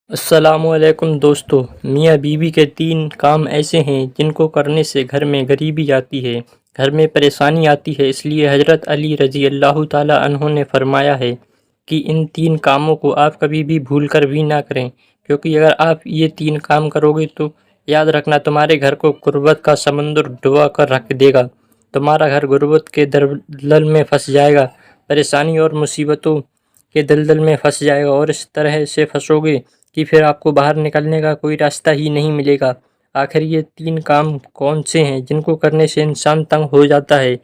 السلام علیکم دوستو، میاں بیوی کے 3 کام ایسے ہیں جن کو کرنے سے گھر میں غریبی آتی ہے، گھر میں پریشانی آتی ہے۔ اس لیے حضرت علی رضی اللہ تعالیٰ عنہ نے فرمایا ہے کہ ان 3 کاموں کو آپ کبھی بھی بھول کر بھی نہ کریں، کیونکہ اگر آپ یہ 3 کام کرو گے تو یاد رکھنا تمہارے گھر کو غربت کا سمندر ڈبا کر رکھ دے گا۔ تمہارا گھر غربت کے دلدل میں پھنس جائے گا، پریشانی اور مصیبتوں کے دلدل میں پھنس جائے گا، اور اس طرح سے پھنسو گے کہ پھر آپ کو باہر نکلنے کا کوئی راستہ ہی نہیں ملے گا۔ آخر یہ 3 کام کون سے ہیں جن کو کرنے سے انسان تنگ ہو جاتا ہے،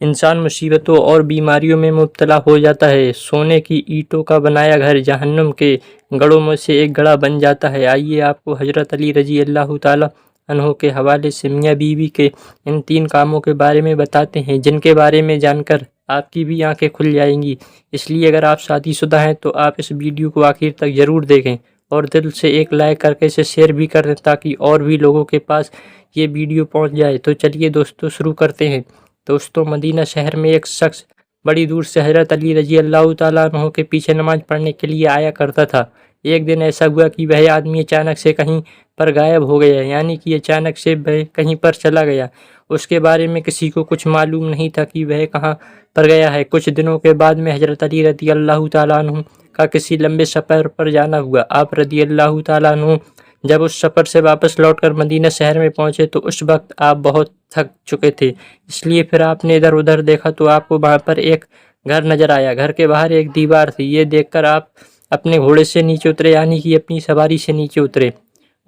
انسان مصیبتوں اور بیماریوں میں مبتلا ہو جاتا ہے، سونے کی اینٹوں کا بنایا گھر جہنم کے گڑھوں میں سے ایک گڑھا بن جاتا ہے۔ آئیے آپ کو حضرت علی رضی اللہ تعالیٰ عنہ کے حوالے سے میاں بیوی کے ان 3 کاموں کے بارے میں بتاتے ہیں، جن کے بارے میں جان کر آپ کی بھی آنکھیں کھل جائیں گی۔ اس لیے اگر آپ شادی شدہ ہیں تو آپ اس ویڈیو کو آخر تک ضرور دیکھیں، اور دل سے ایک لائک کر کے اسے شیئر بھی کر دیں تاکہ اور بھی لوگوں کے پاس یہ ویڈیو پہنچ جائے۔ تو چلیے دوستو شروع کرتے ہیں۔ دوستو، مدینہ شہر میں ایک شخص بڑی دور سے حضرت علی رضی اللہ تعالیٰ عنہ کے پیچھے نماز پڑھنے کے لیے آیا کرتا تھا۔ ایک دن ایسا ہوا کہ وہ آدمی اچانک سے کہیں پر غائب ہو گیا، یعنی کہ اچانک سے وہ کہیں پر چلا گیا۔ اس کے بارے میں کسی کو کچھ معلوم نہیں تھا کہ وہ کہاں پر گیا ہے۔ کچھ دنوں کے بعد میں حضرت علی رضی اللہ تعالیٰ عنہ کا کسی لمبے سفر پر جانا ہوا۔ آپ رضی اللہ تعالیٰ عنہ جب اس سفر سے واپس لوٹ کر مدینہ شہر میں پہنچے تو اس وقت آپ بہت تھک چکے تھے، اس لیے پھر آپ نے ادھر ادھر دیکھا تو آپ کو وہاں پر ایک گھر نظر آیا۔ گھر کے باہر ایک دیوار تھی۔ یہ دیکھ کر آپ اپنے گھوڑے سے نیچے اترے، یعنی کہ اپنی سواری سے نیچے اترے،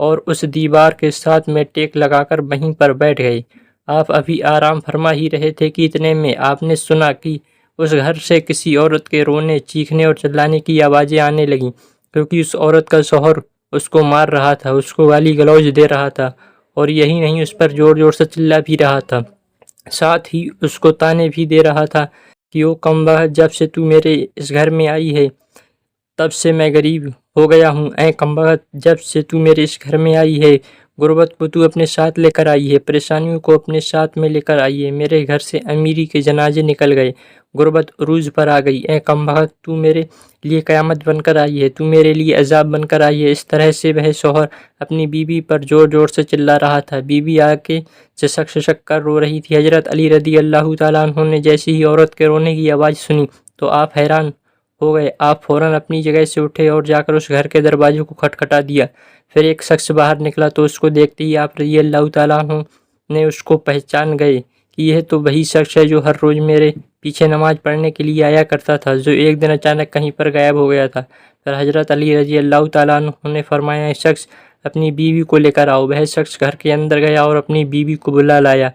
اور اس دیوار کے ساتھ میں ٹیک لگا کر وہیں پر بیٹھ گئے۔ آپ ابھی آرام فرما ہی رہے تھے کہ اتنے میں آپ نے سنا کہ اس گھر سے کسی عورت کے رونے، چیخنے اور چلانے کی آوازیں آنے لگیں، کیونکہ اس عورت کا شوہر اس کو مار رہا تھا، اس کو گالی گلوچ دے رہا تھا، اور یہی نہیں اس پر زور زور سے چلا بھی رہا تھا، ساتھ ہی اس کو طعنے بھی دے رہا تھا کہ او کم بخت، جب سے تو میرے اس گھر میں آئی ہے تب سے میں غریب ہو گیا ہوں۔ اے کم بخت، جب سے تو میرے اس گھر میں آئی ہے غربت کو تو اپنے ساتھ لے کر آئی ہے، پریشانیوں کو اپنے ساتھ میں لے کر آئی ہے۔ میرے گھر سے امیری کے جنازے نکل گئے، غربت عروج پر آ گئی۔ اے کم بخت، تو میرے لیے قیامت بن کر آئی ہے، تو میرے لیے عذاب بن کر آئی ہے۔ اس طرح سے وہ شوہر اپنی بیوی پر زور زور سے چلا رہا تھا۔ بیوی آگے سسک سسک کر رو رہی تھی۔ حضرت علی رضی اللہ تعالیٰ عنہ نے جیسے ہی عورت کے رونے کی آواز سنی تو آپ حیران ہو گئے۔ آپ فوراً اپنی جگہ سے اٹھے اور جا کر اس گھر کے دروازے کو کھٹکھٹا دیا۔ پھر ایک شخص باہر نکلا تو اس کو دیکھتے ہی آپ رضی اللہ تعالیٰ عنہ نے اس کو پہچان گئے کہ یہ تو وہی شخص ہے جو ہر روز میرے پیچھے نماز پڑھنے کے لیے آیا کرتا تھا، جو ایک دن اچانک کہیں پر غائب ہو گیا تھا۔ پھر حضرت علی رضی اللہ تعالیٰ عنہ نے فرمایا، یہ شخص اپنی بیوی کو لے کر آؤ۔ وہ شخص گھر کے اندر گیا اور اپنی بیوی کو بلا لایا۔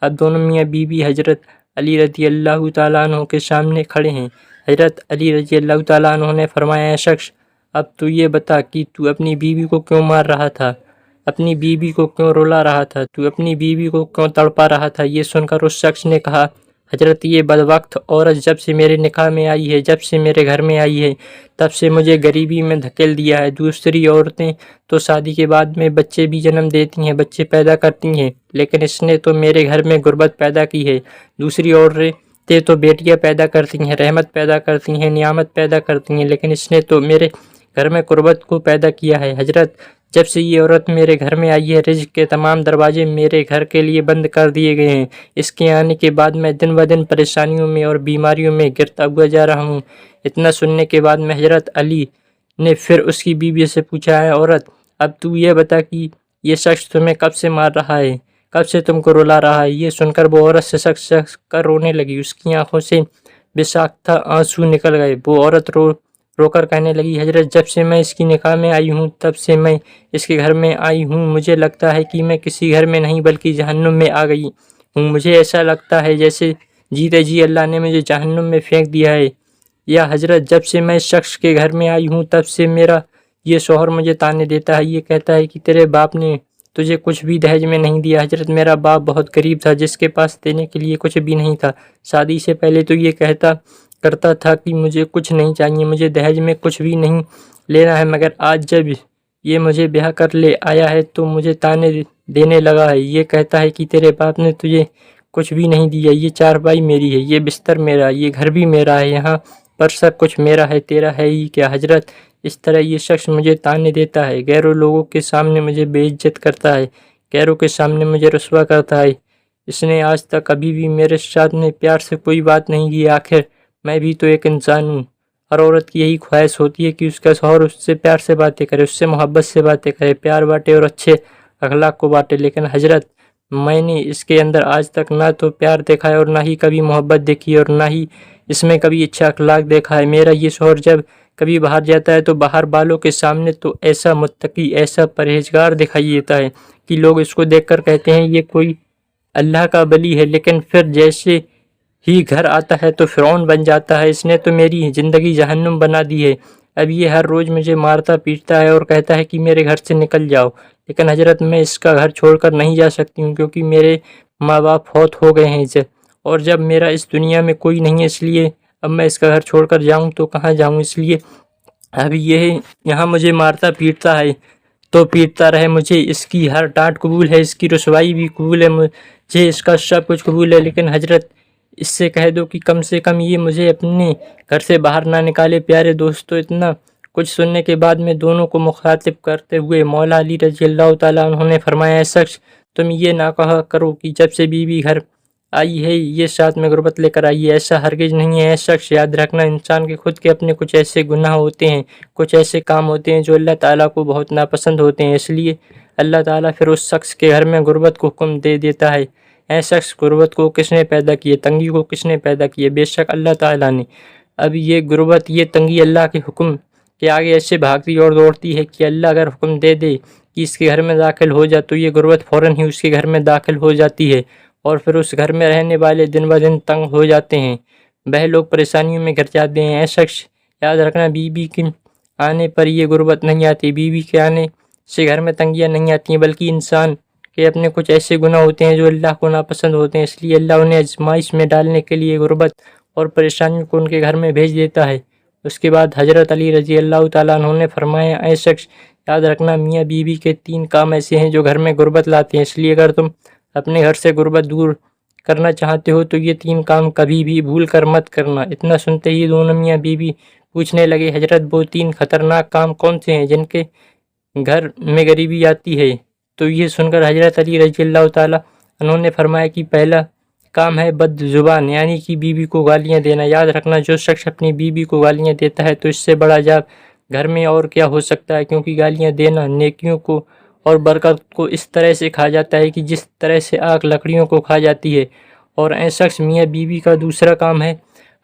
اب دونوں میاں بیوی حضرت علی رضی اللہ تعالیٰ عنہ کے سامنے کھڑے ہیں۔ حضرت علی رضی اللہ تعالیٰ عنہ نے فرمایا، اے شخص، اب تو یہ بتا کہ تو اپنی بیوی کو کیوں مار رہا تھا، اپنی بیوی کو کیوں رلا رہا تھا، تو اپنی بیوی کو کیوں تڑپا رہا تھا؟ یہ سن کر اس شخص نے کہا، حضرت، یہ بدبخت عورت جب سے میرے نکاح میں آئی ہے، جب سے میرے گھر میں آئی ہے، تب سے مجھے غریبی میں دھکیل دیا ہے۔ دوسری عورتیں تو شادی کے بعد میں بچے بھی جنم دیتی ہیں، بچے پیدا کرتی ہیں، لیکن اس نے تو میرے گھر میں غربت پیدا کی ہے۔ دوسری عورتیں تو بیٹیاں پیدا کرتی ہیں، رحمت پیدا کرتی ہیں، نعمت پیدا کرتی ہیں، لیکن اس نے تو میرے گھر میں غربت کو پیدا کیا ہے۔ حضرت، جب سے یہ عورت میرے گھر میں آئی ہے، رزق کے تمام دروازے میرے گھر کے لیے بند کر دیے گئے ہیں۔ اس کے آنے کے بعد میں دن بدن پریشانیوں میں اور بیماریوں میں گرتا ہوا جا رہا ہوں۔ اتنا سننے کے بعد میں حضرت علی نے پھر اس کی بیوی سے پوچھا، اے عورت، اب تو یہ بتا کہ یہ شخص تمہیں کب سے مار رہا ہے، کب سے تم کو رلا رہا ہے؟ یہ سن کر وہ عورت سسک سسک کر رونے لگی۔ اس کی آنکھوں سے بے ساختہ آنسو نکل گئے۔ وہ عورت رو کر کہنے لگی، حضرت، جب سے میں اس کی نکاح میں آئی ہوں تب سے میں اس کے گھر میں آئی ہوں، مجھے لگتا ہے کہ میں کسی گھر میں نہیں بلکہ جہنم میں آ گئی ہوں۔ مجھے ایسا لگتا ہے جیسے جیتے جی اللہ نے مجھے جہنم میں پھینک دیا ہے۔ یا حضرت، جب سے میں اس شخص کے گھر میں آئی ہوں تب سے میرا یہ شوہر مجھے طعنے دیتا ہے، یہ کہتا ہے کہ تیرے باپ نے تجھے کچھ بھی دہیج میں نہیں دیا۔ حضرت، میرا باپ بہت غریب تھا، جس کے پاس دینے کے لیے کچھ بھی نہیں تھا۔ شادی سے پہلے تو یہ کہتا کرتا تھا کہ مجھے کچھ نہیں چاہیے، مجھے دہیج میں کچھ بھی نہیں لینا ہے، مگر آج جب یہ مجھے بیاہ کر لے آیا ہے تو مجھے طعنے دینے لگا ہے۔ یہ کہتا ہے کہ تیرے باپ نے تجھے کچھ بھی نہیں دیا، یہ چارپائی میری ہے، یہ بستر میرا، یہ گھر بھی میرا ہے، یہاں پر سب کچھ میرا ہے، تیرا ہے ہی کیا حضرت؟ اس طرح یہ شخص مجھے طعنے دیتا ہے، غیروں لوگوں کے سامنے مجھے بے عزت کرتا ہے، غیروں کے سامنے مجھے رسوا کرتا ہے۔ اس نے آج تک کبھی بھی میرے ساتھ میں پیار سے کوئی بات نہیں کی۔ آخر میں بھی تو ایک انسان ہوں۔ ہر عورت کی یہی خواہش ہوتی ہے کہ اس کا شوہر اس سے پیار سے باتیں کرے، اس سے محبت سے باتیں کرے، پیار بانٹے اور اچھے اخلاق کو بانٹے، لیکن حضرت میں نے اس کے اندر آج تک نہ تو پیار دیکھا ہے اور نہ ہی کبھی محبت دیکھی ہے اور نہ ہی اس میں کبھی اچھا اخلاق دیکھا ہے۔ میرا یہ شوہر جب کبھی باہر جاتا ہے تو باہر والوں کے سامنے تو ایسا متقی، ایسا پرہیزگار دکھائی دیتا ہے کہ لوگ اس کو دیکھ کر کہتے ہیں یہ کوئی اللہ کا ولی ہے، لیکن پھر جیسے ہی گھر آتا ہے تو فرعون بن جاتا ہے۔ اس نے تو میری زندگی جہنم بنا دی ہے۔ اب یہ ہر روز مجھے مارتا پیٹتا ہے اور کہتا ہے کہ میرے گھر سے نکل جاؤ، لیکن حضرت میں اس کا گھر چھوڑ کر نہیں جا سکتی ہوں، کیونکہ میرے ماں باپ فوت ہو گئے ہیں اور جب میرا اس دنیا میں کوئی نہیں ہے، اس لیے اب میں اس کا گھر چھوڑ کر جاؤں تو کہاں جاؤں؟ اس لیے اب یہ یہاں مجھے مارتا پیٹتا ہے تو پیٹتا رہے، مجھے اس کی ہر ڈانٹ قبول ہے، اس کی رسوائی بھی قبول ہے، مجھے اس کا سب کچھ قبول ہے، لیکن حضرت اس سے کہہ دو کہ کم سے کم یہ مجھے اپنے گھر سے باہر نہ نکالے۔ پیارے دوستو، اتنا کچھ سننے کے بعد میں دونوں کو مخاطب کرتے ہوئے مولا علی رضی اللہ تعالیٰ عنہ نے فرمایا، اے شخص تم یہ نہ کہا کرو کہ جب سے بی بی گھر آئی ہے یہ ساتھ میں غربت لے کر آئی ہے، ایسا ہرگز نہیں ہے۔ اے شخص یاد رکھنا، انسان کے خود کے اپنے کچھ ایسے گناہ ہوتے ہیں، کچھ ایسے کام ہوتے ہیں جو اللہ تعالیٰ کو بہت ناپسند ہوتے ہیں، اس لیے اللہ تعالیٰ پھر اس شخص کے گھر میں غربت کو حکم دے دیتا ہے۔ اے شخص، غربت کو کس نے پیدا کیا؟ تنگی کو کس نے پیدا کیا؟ بے شک اللہ تعالیٰ نے۔ اب یہ غربت، یہ تنگی اللہ کے حکم کے آگے ایسے بھاگتی اور دوڑتی ہے کہ اللہ اگر حکم دے دے کہ اس کے گھر میں داخل ہو جا تو یہ غربت فوراً ہی اس کے گھر میں داخل ہو جاتی ہے، اور پھر اس گھر میں رہنے والے دن بہ دن تنگ ہو جاتے ہیں، وہ لوگ پریشانیوں میں گر جاتے ہیں۔ اے شخص یاد رکھنا، بی بی کے آنے پر یہ غربت نہیں آتی، بی بی کے آنے سے گھر میں تنگیاں نہیں آتی ہیں، بلکہ انسان کہ اپنے کچھ ایسے گناہ ہوتے ہیں جو اللہ کو ناپسند ہوتے ہیں، اس لیے اللہ انہیں آزمائش میں ڈالنے کے لیے غربت اور پریشانیوں کو ان کے گھر میں بھیج دیتا ہے۔ اس کے بعد حضرت علی رضی اللہ تعالیٰ عنہ نے فرمایا، اے شخص یاد رکھنا، میاں بیوی کے 3 کام ایسے ہیں جو گھر میں غربت لاتے ہیں، اس لیے اگر تم اپنے گھر سے غربت دور کرنا چاہتے ہو تو یہ 3 کام کبھی بھی بھول کر مت کرنا۔ اتنا سنتے ہی دونوں میاں بیوی پوچھنے لگے، حضرت وہ 3 خطرناک کام کون سے ہیں جن کے گھر میں غریبی آتی ہے؟ تو یہ سن کر حضرت علی رضی اللہ تعالیٰ انہوں نے فرمایا کہ پہلا کام ہے بد زبان، یعنی کہ بیوی کو گالیاں دینا۔ یاد رکھنا، جو شخص اپنی بیوی کو گالیاں دیتا ہے تو اس سے بڑا عذاب گھر میں اور کیا ہو سکتا ہے، کیونکہ گالیاں دینا نیکیوں کو اور برکت کو اس طرح سے کھا جاتا ہے کہ جس طرح سے آگ لکڑیوں کو کھا جاتی ہے۔ اور اے شخص، میاں بیوی کا دوسرا کام ہے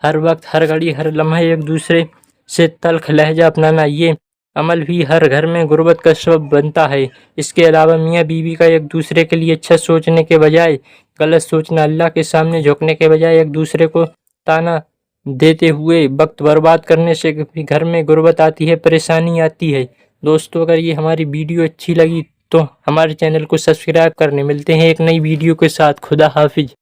ہر وقت، ہر گھڑی، ہر لمحے ایک دوسرے سے تلخ لہجہ اپنانا۔ یہ عمل بھی ہر گھر میں غربت کا سبب بنتا ہے۔ اس کے علاوہ میاں بیوی کا ایک دوسرے کے لیے اچھا سوچنے کے بجائے غلط سوچنا، اللہ کے سامنے جھکنے کے بجائے ایک دوسرے کو تانا دیتے ہوئے وقت برباد کرنے سے بھی گھر میں غربت آتی ہے، پریشانی آتی ہے۔ دوستو، اگر یہ ہماری ویڈیو اچھی لگی تو ہمارے چینل کو سبسکرائب کرنے، ملتے ہیں ایک نئی ویڈیو کے ساتھ۔ خدا حافظ۔